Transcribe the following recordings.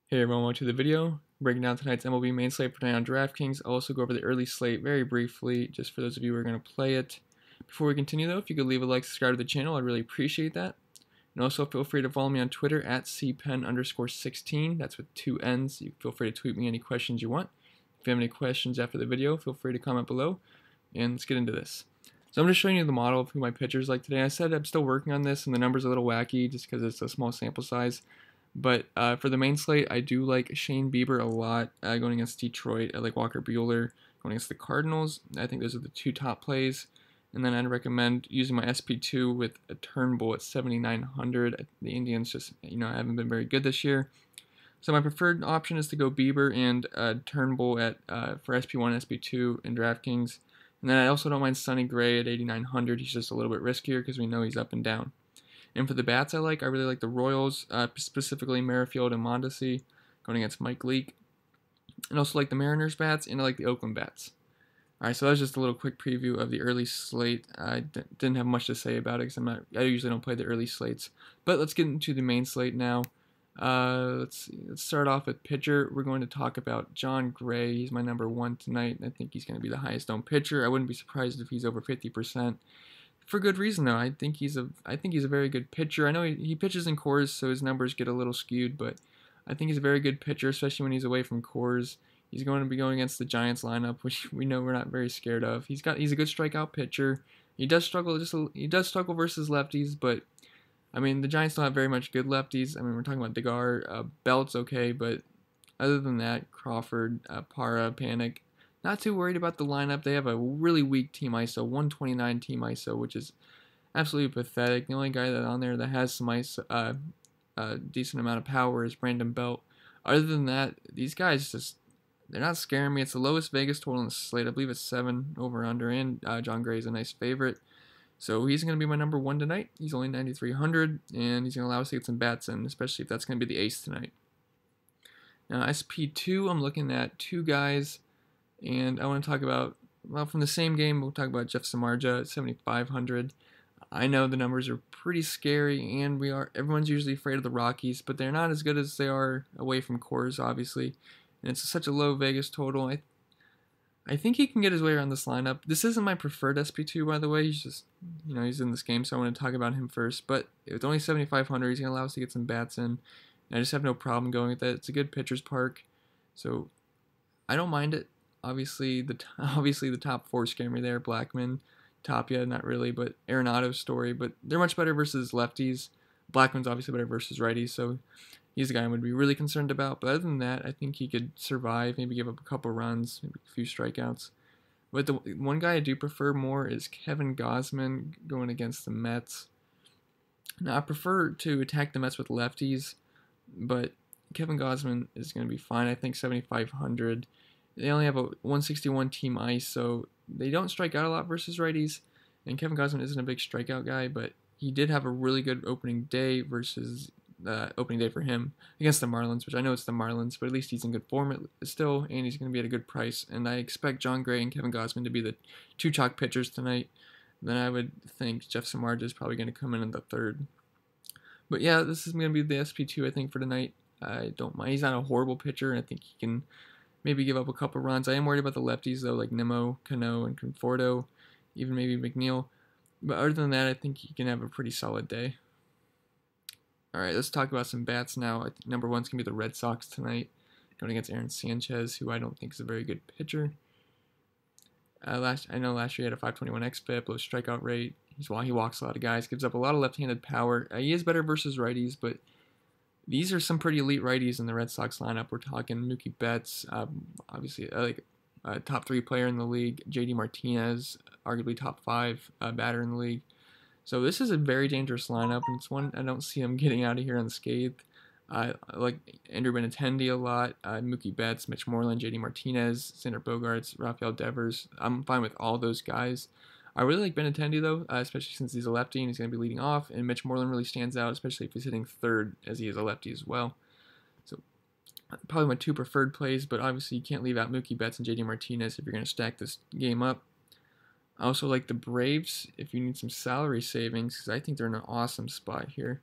Hey everyone, welcome to the video. Breaking down tonight's MLB main slate for tonight on DraftKings. I'll also go over the early slate very briefly, just for those of you who are going to play it. Before we continue though, if you could leave a like, subscribe to the channel, I'd really appreciate that. And also feel free to follow me on Twitter at cpen_16. That's with 2 N's. You feel free to tweet me any questions you want. If you have any questions after the video, feel free to comment below. And let's get into this. So I'm just showing you the model of who my pitchers like today. I said I'm still working on this, and the number's a little wacky just because it's a small sample size. But for the main slate, I do like Shane Bieber a lot going against Detroit. I like Walker Buehler going against the Cardinals. I think those are the two top plays. And then I'd recommend using my SP2 with a Turnbull at 7,900. The Indians just, haven't been very good this year. So my preferred option is to go Bieber and Turnbull at for SP1 and SP2 in DraftKings. And then I also don't mind Sonny Gray at 8,900. He's just a little bit riskier because we know he's up and down. And for the bats I really like the Royals, specifically Merrifield and Mondesi going against Mike Leake. And also like the Mariners bats, and I like the Oakland bats. Alright, so that was just a little quick preview of the early slate. I didn't have much to say about it because I usually don't play the early slates. But let's get into the main slate now. Let's start off with pitcher. We're going to talk about Jon Gray. He's my number 1 tonight. I think he's going to be the highest owned pitcher. I wouldn't be surprised if he's over 50%. For good reason though. I think he's a very good pitcher. I know he pitches in Coors, so his numbers get a little skewed, but I think he's a very good pitcher, especially when he's away from Coors. He's going to be going against the Giants lineup, which we know we're not very scared of. He's a good strikeout pitcher. He does struggle versus lefties, but I mean the Giants don't have very much good lefties. I mean we're talking about Degar, Belt's okay, but other than that, Crawford, Parra, Panic. Not too worried about the lineup. They have a really weak team ISO, 129 team ISO, which is absolutely pathetic. The only guy that on there that has some ISO, decent amount of power is Brandon Belt. Other than that, these guys they're not scaring me. It's the lowest Vegas total in the slate. I believe it's 7 over under, and Jon Gray is a nice favorite. So he's going to be my number 1 tonight. He's only 9,300, and he's going to allow us to get some bats in, especially if that's going to be the ace tonight. Now SP2, I'm looking at 2 guys. And I want to talk about, well, from the same game, we'll talk about Jeff Samardzija at 7,500. I know the numbers are pretty scary, and everyone's usually afraid of the Rockies, but they're not as good as they are away from Coors, obviously. And it's such a low Vegas total. I think he can get his way around this lineup. This isn't my preferred SP2, by the way. He's just, he's in this game, so I want to talk about him first. But with only 7,500, he's going to allow us to get some bats in. And I just have no problem going with that. It's a good pitcher's park, so I don't mind it. Obviously the top 4 scare me there. Blackman, Tapia, not really, but Arenado's Story. But they're much better versus lefties. Blackman's obviously better versus righties, so he's the guy I would be really concerned about. But other than that, I think he could survive, maybe give up a couple runs, maybe a few strikeouts. But the one guy I do prefer more is Kevin Gausman going against the Mets. Now, I prefer to attack the Mets with lefties, but Kevin Gausman is going to be fine. I think 7,500. They only have a 161 team ice, so they don't strike out a lot versus righties. And Kevin Gausman isn't a big strikeout guy, but he did have a really good opening day versus opening day for him against the Marlins, which I know it's the Marlins, but at least he's in good form still, and he's going to be at a good price. And I expect Jon Gray and Kevin Gausman to be the 2 chalk pitchers tonight. Then I would think Jeff Samardzija is probably going to come in the 3rd. But yeah, this is going to be the SP2, I think, for tonight. I don't mind. He's not a horrible pitcher, and I think he can maybe give up a couple runs. I am worried about the lefties, though, like Nimmo, Cano, and Conforto, even maybe McNeil. But other than that, I think he can have a pretty solid day. All right, let's talk about some bats now. I think number 1's going to be the Red Sox tonight, going against Aaron Sanchez, who I don't think is a very good pitcher. I know last year he had a 521 xFIP, low strikeout rate. He walks a lot of guys, gives up a lot of left-handed power. He is better versus righties, but these are some pretty elite righties in the Red Sox lineup. We're talking Mookie Betts, obviously like a top 3 player in the league. JD Martinez, arguably top 5 batter in the league. So this is a very dangerous lineup, and it's one I don't see him getting out of here unscathed. I like Andrew Benintendi a lot, Mookie Betts, Mitch Moreland, JD Martinez, Xander Bogaerts, Rafael Devers. I'm fine with all those guys. I really like Benintendi, though, especially since he's a lefty and he's going to be leading off, and Mitch Moreland really stands out, especially if he's hitting 3rd, as he is a lefty as well. So probably my 2 preferred plays, but obviously you can't leave out Mookie Betts and JD Martinez if you're going to stack this game up. I also like the Braves if you need some salary savings, because I think they're in an awesome spot here.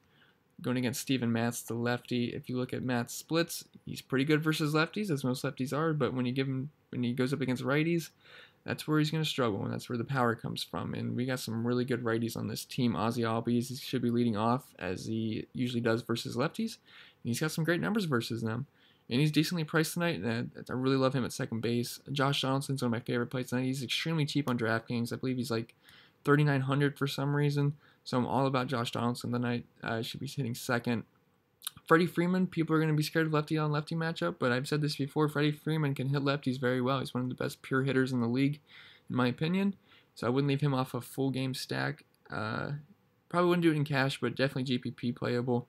going against Steven Matz, the lefty. If you look at Matt's splits, he's pretty good versus lefties, as most lefties are. But when he goes up against righties, that's where he's going to struggle, and that's where the power comes from. And we got some really good righties on this team. Ozzie Albies, he should be leading off, as he usually does versus lefties. And he's got some great numbers versus them. And he's decently priced tonight, and I really love him at second base. Josh Donaldson's one of my favorite plays tonight. He's extremely cheap on DraftKings. I believe he's like $3,900 for some reason. So I'm all about Josh Donaldson tonight. Should be hitting second. Freddie Freeman, people are going to be scared of lefty on lefty matchup, but I've said this before, Freddie Freeman can hit lefties very well. He's one of the best pure hitters in the league, in my opinion. So I wouldn't leave him off a full game stack. Probably wouldn't do it in cash, but definitely GPP playable.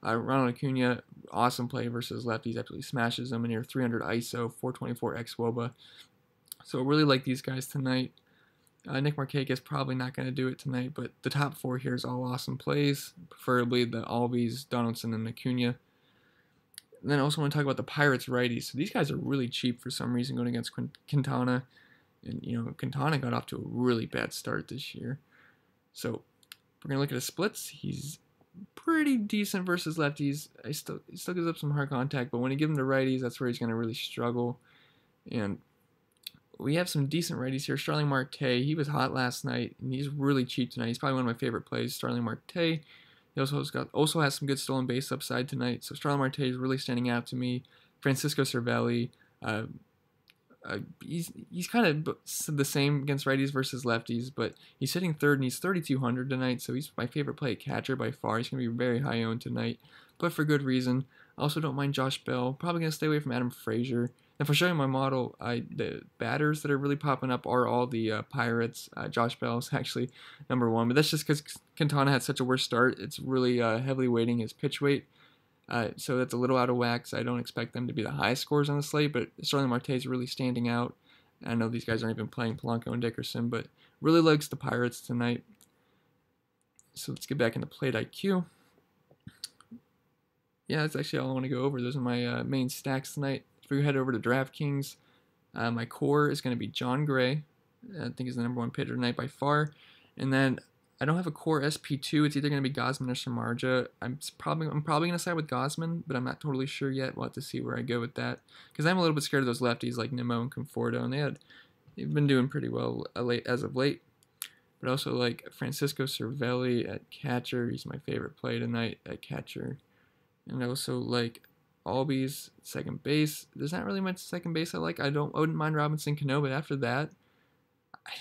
Ronald Acuna, awesome play versus lefties. Absolutely smashes them in here. 300 ISO, 424 xWOBA. So I really like these guys tonight. Nick Markakis probably not going to do it tonight, but the top four here is all awesome plays, preferably the Albies, Donaldson, and Acuna. And then I also want to talk about the Pirates righties. So these guys are really cheap for some reason going against Quintana. And, Quintana got off to a really bad start this year. So we're going to look at his splits. He's pretty decent versus lefties. He still gives up some hard contact, but when you give him to righties, that's where he's going to really struggle. And we have some decent righties here. Starling Marte, he was hot last night, and he's really cheap tonight. He's probably one of my favorite plays. Starling Marte. He also has some good stolen base upside tonight. So Starling Marte is really standing out to me. Francisco Cervelli, he's kind of the same against righties versus lefties, but he's hitting third and he's 3,200 tonight. So he's my favorite play at catcher by far. He's going to be very high owned tonight, but for good reason. I also don't mind Josh Bell. Probably going to stay away from Adam Frazier. And for showing my model, the batters that are really popping up are all the Pirates. Josh Bell is actually number one, but that's just because Quintana had such a worse start. It's really heavily weighting his pitch weight, so that's a little out of whack. So I don't expect them to be the highest scores on the slate, but Starling Marte is really standing out. I know these guys aren't even playing Polanco and Dickerson, but really likes the Pirates tonight. So let's get back into plate IQ. Yeah, that's actually all I want to go over. Those are my main stacks tonight. If we head over to DraftKings, my core is going to be John Gray. I think he's the number one pitcher tonight by far. And then I don't have a core SP2. It's either going to be Gausman or Samardzija. I'm probably going to side with Gausman, but I'm not totally sure yet. We'll have to see where I go with that, because I'm a little bit scared of those lefties like Nimmo and Conforto, and they've been doing pretty well as of late. But also like Francisco Cervelli at catcher. He's my favorite play tonight at catcher. And I also like Albies, second base. There's not really much second base I like. I wouldn't mind Robinson Cano, but after that,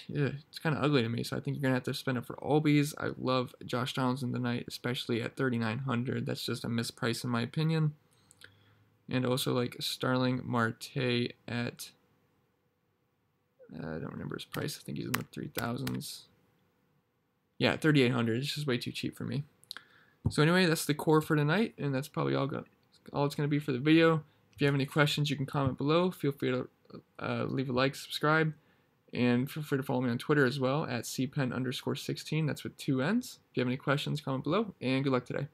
it's kind of ugly to me. So I think you're gonna have to spend it for Albies. I love Josh Donaldson tonight, especially at 3,900. That's just a misprice in my opinion. And also like Starling Marte at I don't remember his price. I think he's in the 3,000s. Yeah, 3,800. It's just way too cheap for me. So anyway, that's the core for tonight, and that's probably all it's going to be for the video. If you have any questions, you can comment below. Feel free to leave a like, subscribe, and feel free to follow me on Twitter as well at cpen_16. That's with 2 N's. If you have any questions, comment below, and good luck today.